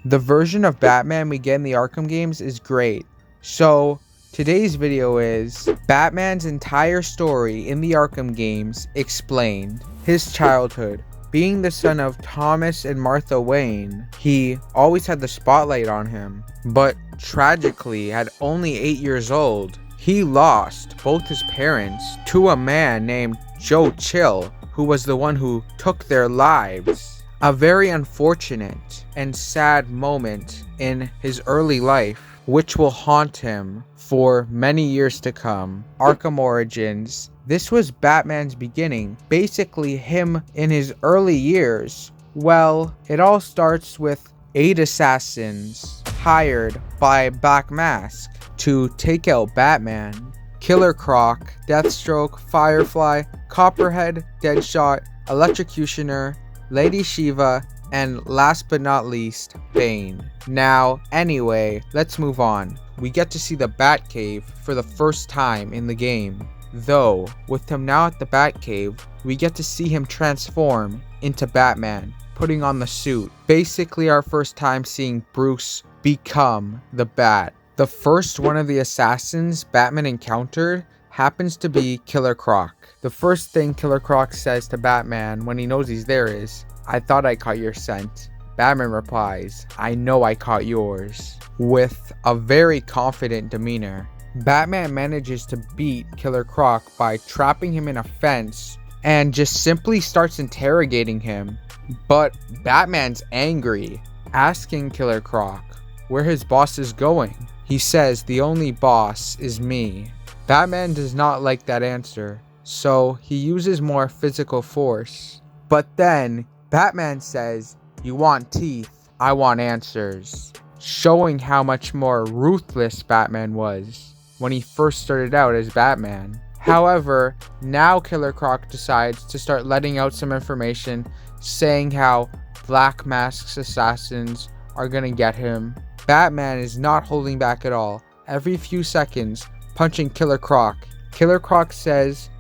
The version of Batman we get in the Arkham games is great. So today's video is Batman's entire story in the Arkham games explained. His childhood. Being the son of Thomas and Martha Wayne, he always had the spotlight on him, but tragically at only 8 years old, he lost both his parents to a man named Joe Chill, who was the one who took their lives. A very unfortunate and sad moment in his early life, which will haunt him for many years to come. Arkham Origins. This was Batman's beginning, basically him in his early years. Well, it all starts with 8 assassins hired by Black Mask to take out Batman. Killer Croc, Deathstroke, Firefly, Copperhead, Deadshot, Electrocutioner, Lady Shiva, and last but not least, Bane. Now, anyway, let's move on. We get to see the Batcave for the first time in the game. Though, with him now at the Batcave, we get to see him transform into Batman, putting on the suit. Basically our first time seeing Bruce become the Bat. The first one of the assassins Batman encountered happens to be Killer Croc. The first thing Killer Croc says to Batman when he knows he's there is, "I thought I caught your scent." Batman replies, "I know I caught yours," with a very confident demeanor. Batman manages to beat Killer Croc by trapping him in a fence and just simply starts interrogating him. But Batman's angry, asking Killer Croc where his boss is going. He says the only boss is me. Batman does not like that answer, so he uses more physical force. But then Batman says, "You want teeth, I want answers," showing how much more ruthless Batman was when he first started out as Batman. However, now Killer Croc decides to start letting out some information, saying how Black Mask's assassins are gonna get him. Batman is not holding back at all, every few seconds punching Killer Croc. Killer Croc says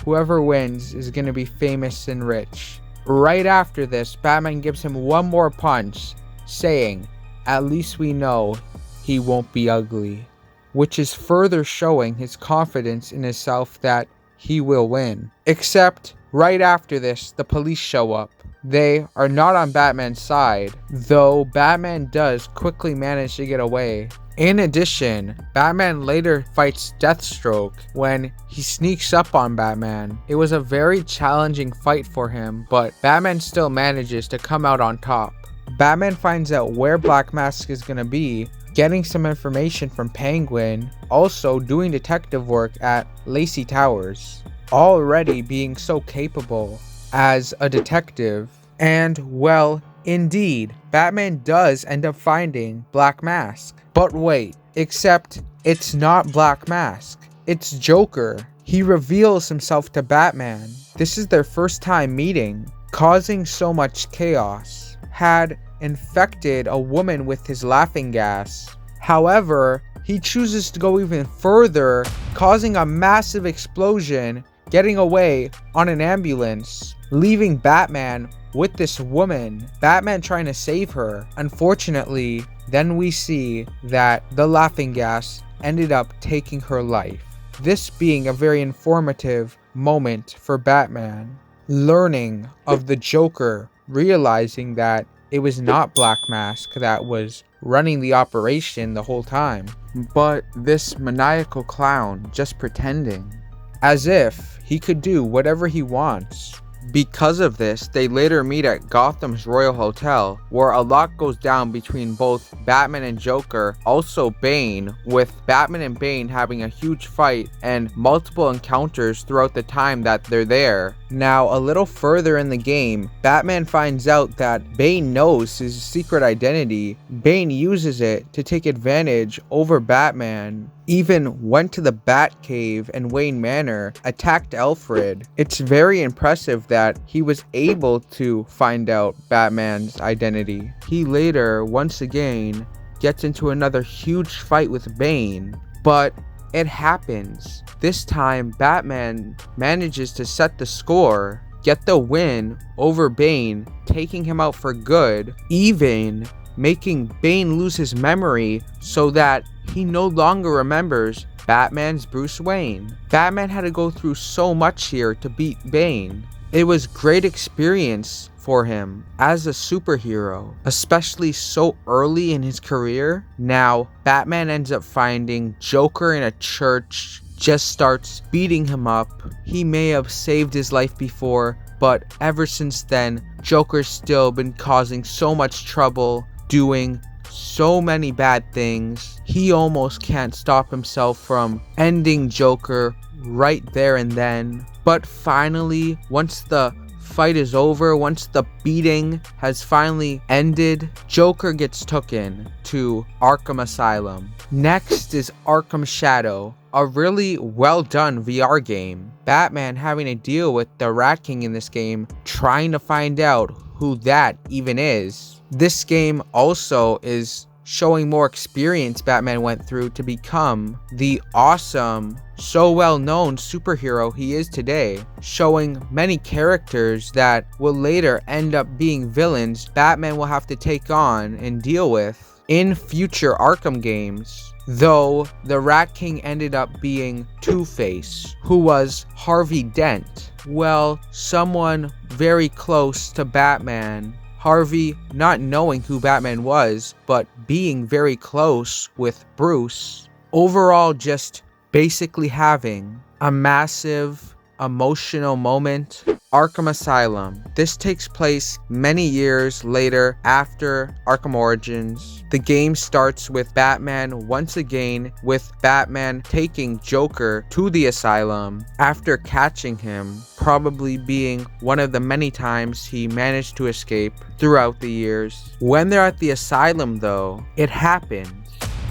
whoever wins is gonna be famous and rich. Right after this, Batman gives him one more punch, saying, "At least we know he won't be ugly," which is further showing his confidence in himself that he will win. Except, right after this, the police show up. They are not on Batman's side, though Batman does quickly manage to get away. In addition, Batman later fights Deathstroke when he sneaks up on Batman. It was a very challenging fight for him, but Batman still manages to come out on top. Batman finds out where Black Mask is gonna be, getting some information from Penguin, also doing detective work at Lacey Towers, already being so capable as a detective. And well, indeed, Batman does end up finding Black Mask. But wait, except it's not Black Mask, it's Joker. He reveals himself to Batman. This is their first time meeting, causing so much chaos. Had infected a woman with his laughing gas. However, he chooses to go even further, causing a massive explosion, getting away on an ambulance, leaving Batman with this woman. Batman trying to save her. Unfortunately, then we see that the laughing gas ended up taking her life. This being a very informative moment for Batman, learning of the Joker, realizing that it was not Black Mask that was running the operation the whole time, but this maniacal clown just pretending, as if he could do whatever he wants. Because of this, they later meet at Gotham's Royal Hotel, where a lot goes down between both Batman and Joker, also Bane, with Batman and Bane having a huge fight and multiple encounters throughout the time that they're there. Now, a little further in the game, Batman finds out that Bane knows his secret identity. Bane uses it to take advantage over Batman, even went to the Batcave and Wayne Manor, attacked Alfred. It's very impressive that he was able to find out Batman's identity. He later, once again, gets into another huge fight with Bane, but it happens. This time, Batman manages to set the score, get the win over Bane, taking him out for good, even making Bane lose his memory so that he no longer remembers Batman's Bruce Wayne. Batman had to go through so much here to beat Bane. It was great experience for him as a superhero, especially so early in his career. Now, Batman ends up finding Joker in a church, just starts beating him up. He may have saved his life before, but ever since then, Joker's still been causing so much trouble, doing so many bad things. He almost can't stop himself from ending Joker right there and then. But finally, once the fight is over, once the beating has finally ended, Joker gets taken to Arkham Asylum. Next is Arkham Shadow, a really well done VR game. Batman having to deal with the Rat King in this game, trying to find out who that even is. This game also is showing more experience Batman went through to become the awesome, so well-known superhero he is today, showing many characters that will later end up being villains Batman will have to take on and deal with in future Arkham games. Though the Rat King ended up being Two-Face, who was Harvey Dent. Well, someone very close to Batman. Harvey not knowing who Batman was, but being very close with Bruce. Overall, just basically having a massive emotional moment. Arkham Asylum. This takes place many years later after Arkham Origins. The game starts with Batman once again, with Batman taking Joker to the asylum after catching him, probably being one of the many times he managed to escape throughout the years. When they're at the asylum though, it happens.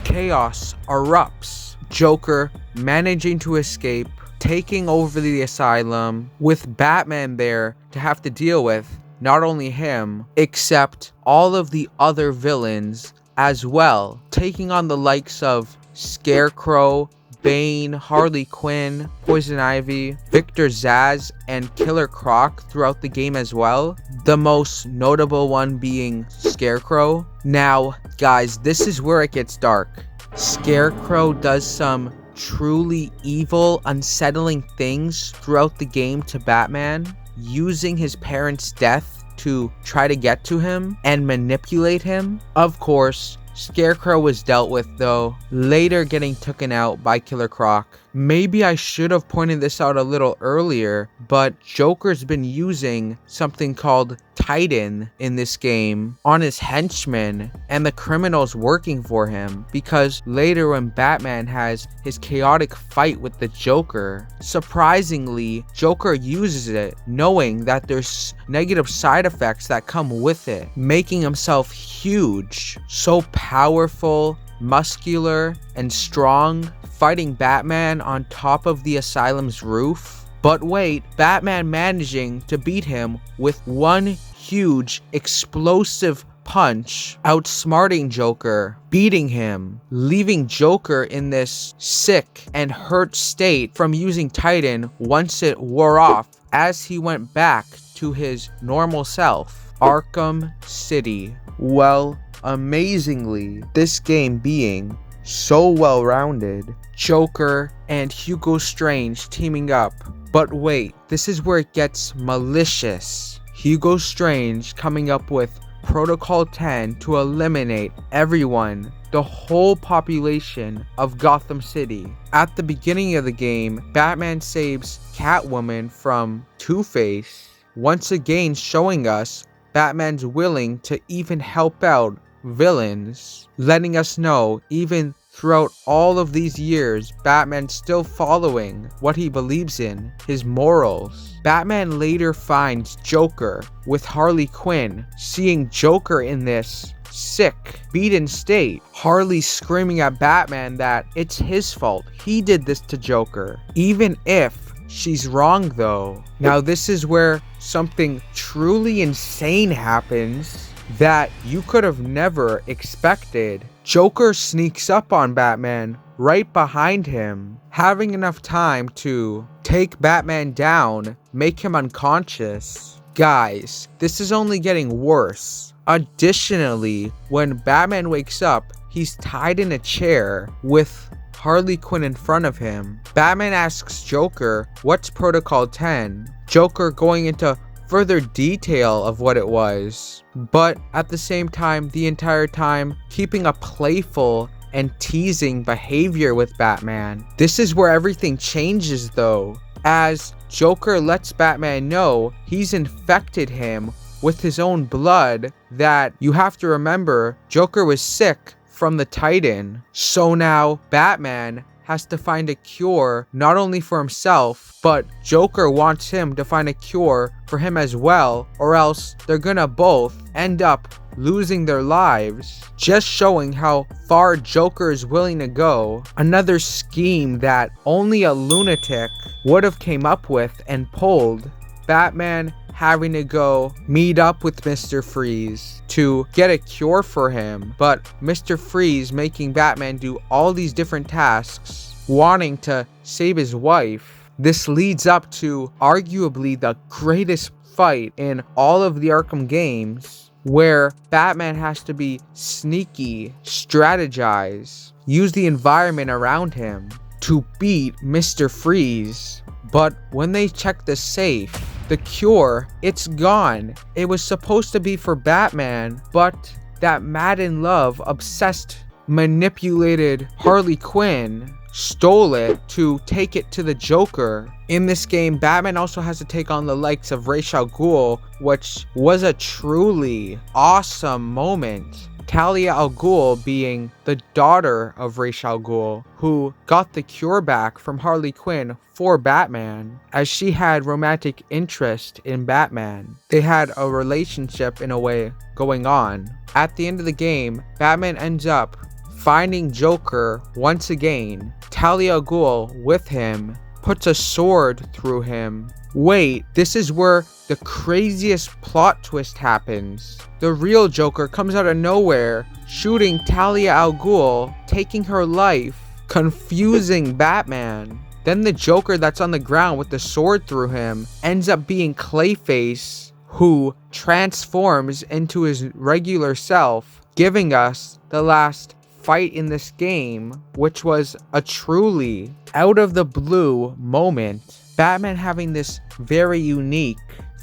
Chaos erupts. Joker managing to escape, taking over the asylum, with Batman there to have to deal with not only him, except all of the other villains as well, taking on the likes of Scarecrow, Bane, Harley Quinn, Poison Ivy, Victor Zsasz, and Killer Croc throughout the game as well. The most notable one being Scarecrow. Now, guys, this is where it gets dark. Scarecrow does some truly evil, unsettling things throughout the game to Batman, using his parents' death to try to get to him and manipulate him. Of course, Scarecrow was dealt with though, later getting taken out by Killer Croc. Maybe I should have pointed this out a little earlier, but Joker's been using something called Titan in this game on his henchmen and the criminals working for him, because later when Batman has his chaotic fight with the Joker, surprisingly, Joker uses it knowing that there's negative side effects that come with it, making himself huge, so powerful, muscular, and strong, fighting Batman on top of the asylum's roof. But wait, Batman managing to beat him with one huge explosive punch, outsmarting Joker, beating him, leaving Joker in this sick and hurt state from using Titan once it wore off as he went back to his normal self. Arkham City. Well, amazingly, this game being so well-rounded, Joker and Hugo Strange teaming up. But wait, this is where it gets malicious. Hugo Strange coming up with Protocol 10 to eliminate everyone, the whole population of Gotham City. At the beginning of the game, Batman saves Catwoman from Two-Face, once again showing us Batman's willing to even help out villains, letting us know even throughout all of these years, Batman's still following what he believes in, his morals. Batman later finds Joker with Harley Quinn, seeing Joker in this sick, beaten state. Harley screaming at Batman that it's his fault, he did this to Joker, even if she's wrong though. Now this is where something truly insane happens that you could have never expected. Joker sneaks up on Batman right behind him, having enough time to take Batman down, make him unconscious. Guys, this is only getting worse. Additionally, when Batman wakes up, he's tied in a chair with Harley Quinn in front of him. Batman asks Joker, "What's Protocol 10?" Joker going into further detail of what it was, but at the same time, the entire time, keeping a playful and teasing behavior with Batman. This is where everything changes though, as Joker lets Batman know he's infected him with his own blood, that you have to remember Joker was sick from the Titan. So now Batman has to find a cure not only for himself, but Joker wants him to find a cure for him as well, or else they're gonna both end up losing their lives. Just showing how far Joker is willing to go. Another scheme that only a lunatic would have came up with and pulled. Batman having to go meet up with Mr. Freeze to get a cure for him, but Mr. Freeze making Batman do all these different tasks, wanting to save his wife. This leads up to arguably the greatest fight in all of the Arkham games, where Batman has to be sneaky, strategize, use the environment around him to beat Mr. Freeze. But when they check the safe, the cure, it's gone. It was supposed to be for Batman, but that mad in love, obsessed, manipulated Harley Quinn stole it to take it to the Joker. In this game, Batman also has to take on the likes of Ra's al Ghul, which was a truly awesome moment. Talia al Ghul being the daughter of Ra's al Ghul, who got the cure back from Harley Quinn for Batman, as she had romantic interest in Batman. They had a relationship in a way going on. At the end of the game, Batman ends up finding Joker once again. Talia al Ghul with him puts a sword through him. Wait, this is where the craziest plot twist happens. The real Joker comes out of nowhere, shooting Talia al Ghul, taking her life, confusing Batman. Then the Joker that's on the ground with the sword through him ends up being Clayface, who transforms into his regular self, giving us the last fight in this game, which was a truly out of the blue moment. Batman having this very unique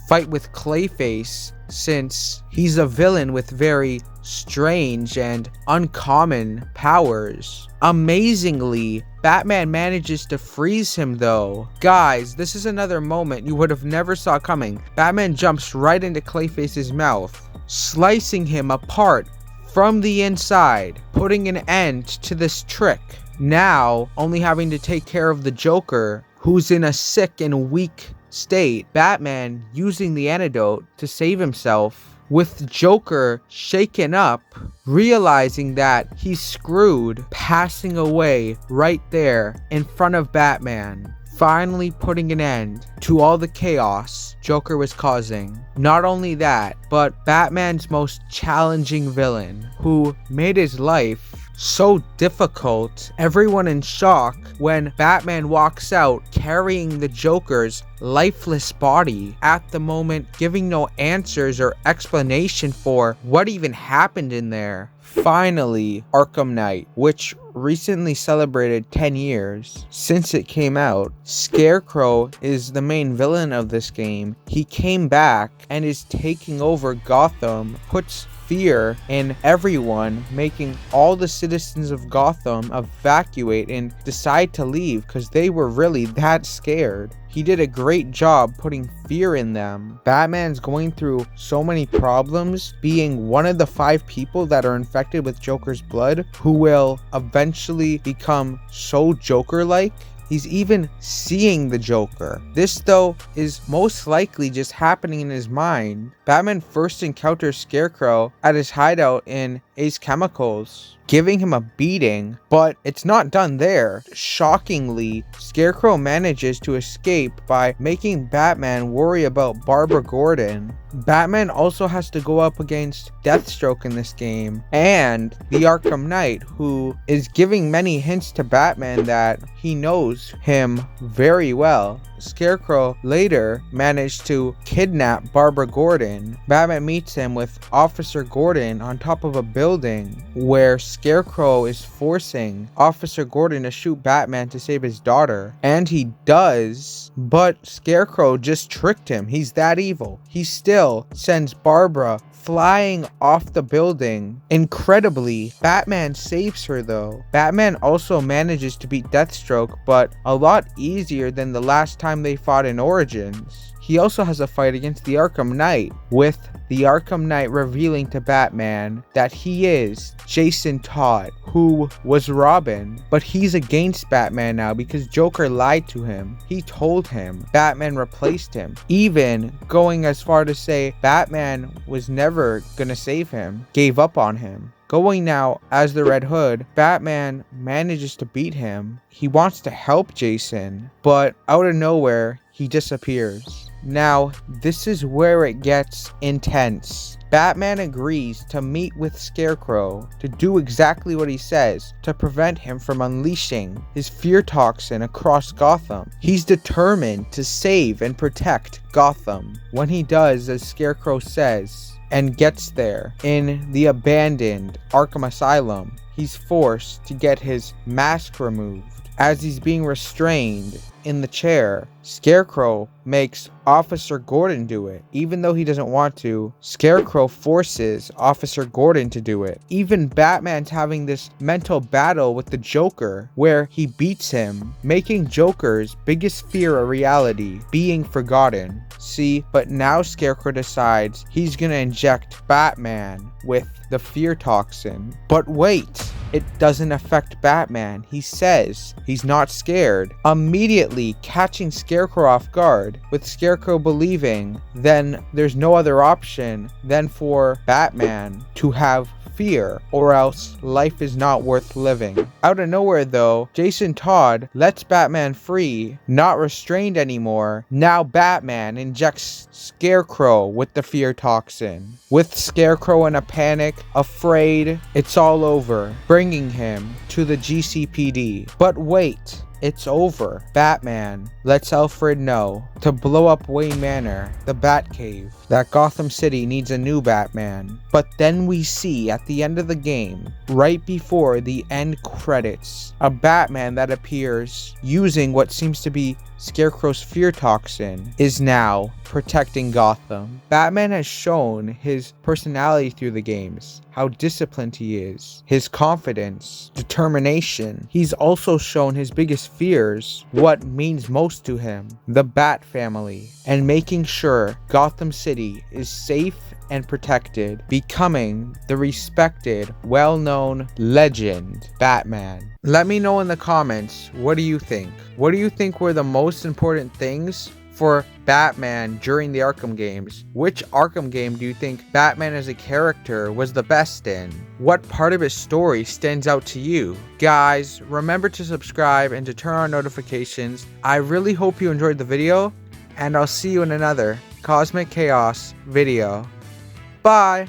fight with Clayface, since he's a villain with very strange and uncommon powers. Amazingly, Batman manages to freeze him though. Guys, this is another moment you would have never saw coming. Batman jumps right into Clayface's mouth, slicing him apart from the inside, putting an end to this trick. Now, only having to take care of the Joker, who's in a sick and weak state. Batman using the antidote to save himself, with Joker shaken up, realizing that he's screwed, passing away right there in front of Batman, finally putting an end to all the chaos Joker was causing. Not only that, but Batman's most challenging villain, who made his life so difficult, everyone in shock when Batman walks out carrying the Joker's lifeless body, at the moment giving no answers or explanation for what even happened in there. Finally, Arkham Knight, which recently celebrated 10 years since it came out. Scarecrow is the main villain of this game. He came back and is taking over Gotham, puts fear in everyone, making all the citizens of Gotham evacuate and decide to leave because they were really that scared. He did a great job putting fear in them. Batman's going through so many problems, being one of the 5 people that are infected with Joker's blood, who will eventually become so Joker-like. He's even seeing the Joker. This, though, is most likely just happening in his mind. Batman first encounters Scarecrow at his hideout in Ace Chemicals, giving him a beating, but it's not done there. Shockingly, Scarecrow manages to escape by making Batman worry about Barbara Gordon. Batman also has to go up against Deathstroke in this game, and the Arkham Knight, who is giving many hints to Batman that he knows him very well. Scarecrow later managed to kidnap Barbara Gordon. Batman meets him with Officer Gordon on top of a building where Scarecrow is forcing Officer Gordon to shoot Batman to save his daughter. And he does, but Scarecrow just tricked him. He's that evil. He still sends Barbara flying off the building. Incredibly, Batman saves her though. Batman also manages to beat Deathstroke, but a lot easier than the last time they fought in Origins. He also has a fight against the Arkham Knight, with the Arkham Knight revealing to Batman that he is Jason Todd, who was Robin, but he's against Batman now because Joker lied to him. He told him Batman replaced him, even going as far to say Batman was never gonna save him, gave up on him. Going now as the Red Hood, Batman manages to beat him. He wants to help Jason, but out of nowhere, he disappears. Now, this is where it gets intense. Batman agrees to meet with Scarecrow to do exactly what he says to prevent him from unleashing his fear toxin across Gotham. He's determined to save and protect Gotham. When he does as Scarecrow says, and gets there in the abandoned Arkham Asylum, he's forced to get his mask removed. As he's being restrained in the chair, Scarecrow makes Officer Gordon do it. Even though he doesn't want to, Scarecrow forces Officer Gordon to do it. Even Batman's having this mental battle with the Joker where he beats him, making Joker's biggest fear a reality, being forgotten. See, but now Scarecrow decides he's gonna inject Batman with the fear toxin. But wait! It doesn't affect Batman. He says he's not scared, immediately catching Scarecrow off guard, with Scarecrow believing then there's no other option than for Batman to have fear, or else life is not worth living. Out of nowhere though, Jason Todd lets Batman free, not restrained anymore. Now Batman injects Scarecrow with the fear toxin. With Scarecrow in a panic, afraid it's all over, bringing him to the GCPD. But wait, it's over. Batman lets Alfred know to blow up Wayne Manor, the Batcave, that Gotham City needs a new Batman. But then we see at the end of the game, right before the end credits, a Batman that appears using what seems to be Scarecrow's fear toxin is now protecting Gotham. Batman has shown his personality through the games, how disciplined he is, his confidence, determination. He's also shown his biggest fears, what means most to him, the Bat family, and making sure Gotham City is safe and protected, becoming the respected, well-known legend Batman. Let me know in the comments, what do you think? What do you think were the most important things for Batman during the Arkham games? Which Arkham game do you think Batman as a character was the best in? What part of his story stands out to you? Guys, remember to subscribe and to turn on notifications. I really hope you enjoyed the video, and I'll see you in another Cosmic Chaos video. Bye!